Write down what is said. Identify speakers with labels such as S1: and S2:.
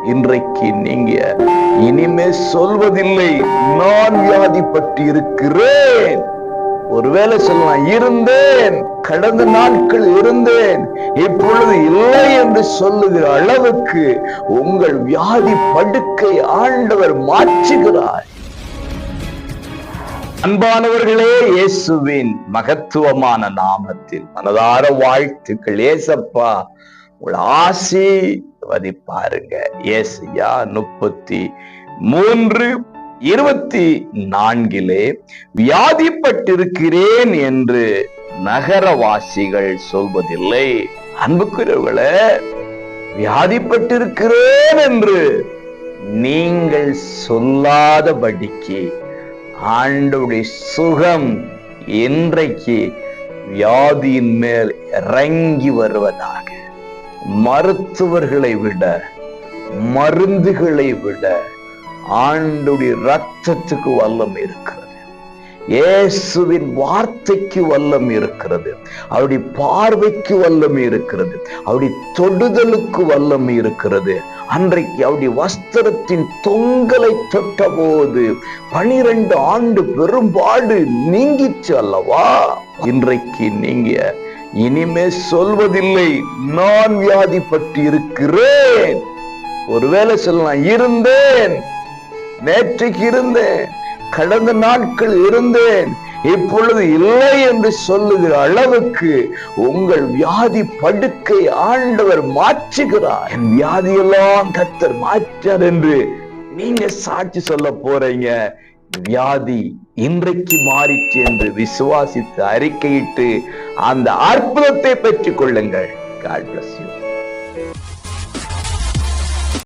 S1: இன்றைக்கு நீங்க இனிமே சொல்வதில்லை, நான் வியாதிப்பட்டு இருக்கிறேன். ஒருவேளை சொல்லலாம், இருந்தேன், கடந்த நாட்கள் இருந்தேன், இப்பொழுது இல்லை என்று சொல்லுகிற அளவுக்கு உங்கள் வியாதி படுக்கை ஆண்டவர் மாற்றுகிறார். அன்பானவர்களே, இயேசுவின் மகத்துவமான நாமத்தில் மனதார வாழ்த்துக்கள். ஏசப்பா உங்களை ஆசீர்வதிப்பாருங்க. ஏசாயா 33:24 வியாதிப்பட்டிருக்கிறேன் என்று நகரவாசிகள் சொல்வதில்லை. அன்புக்குரியவர்களே, வியாதிப்பட்டிருக்கிறேன் என்று நீங்கள் சொல்லாதபடிக்கு ஆண்டவருடைய சுகம் இன்றைக்கு வியாதியின் மேல் இறங்கி வருவதாக. மருத்துவர்களை விட, மருந்துகளை விட ஆண்டவருடைய இரத்தத்துக்கு வல்லம் இருக்கிறது. இயேசுவின் வார்த்தைக்கு வல்லம் இருக்கிறது. அவருடைய பார்வைக்கு வல்லம் இருக்கிறது. அவருடைய தொடுதலுக்கு வல்லம் இருக்கிறது. அன்றைக்கு அவருடைய வஸ்திரத்தின் தொங்கலை தொட்ட போது 12 ஆண்டு பெரும்பாடு நீங்கிச்சு அல்லவா? இன்றைக்கு நீங்க இனிமே சொல்வதில்லை, நான் வியாதிப்பட்டு இருக்கிறேன். ஒருவேளை சொல்லலாம், இருந்தேன், நேற்றைக்கு இருந்தேன், கடந்த நாட்கள் இருந்தேன், இப்பொழுது இல்லை என்று சொல்லுகிற அளவுக்கு உங்கள் வியாதி படுக்கை ஆண்டவர் மாற்றுகிறார். என் வியாதியெல்லாம் கர்த்தர் மாற்றார் என்று நீங்க சாட்சி சொல்ல போறீங்க. வியாதி இன்றைக்கு மாறிச்சு என்று விசுவாசித்து அறிக்கையிட்டு அந்த அற்புதத்தை பெற்றுக் கொள்ளுங்கள். God bless you.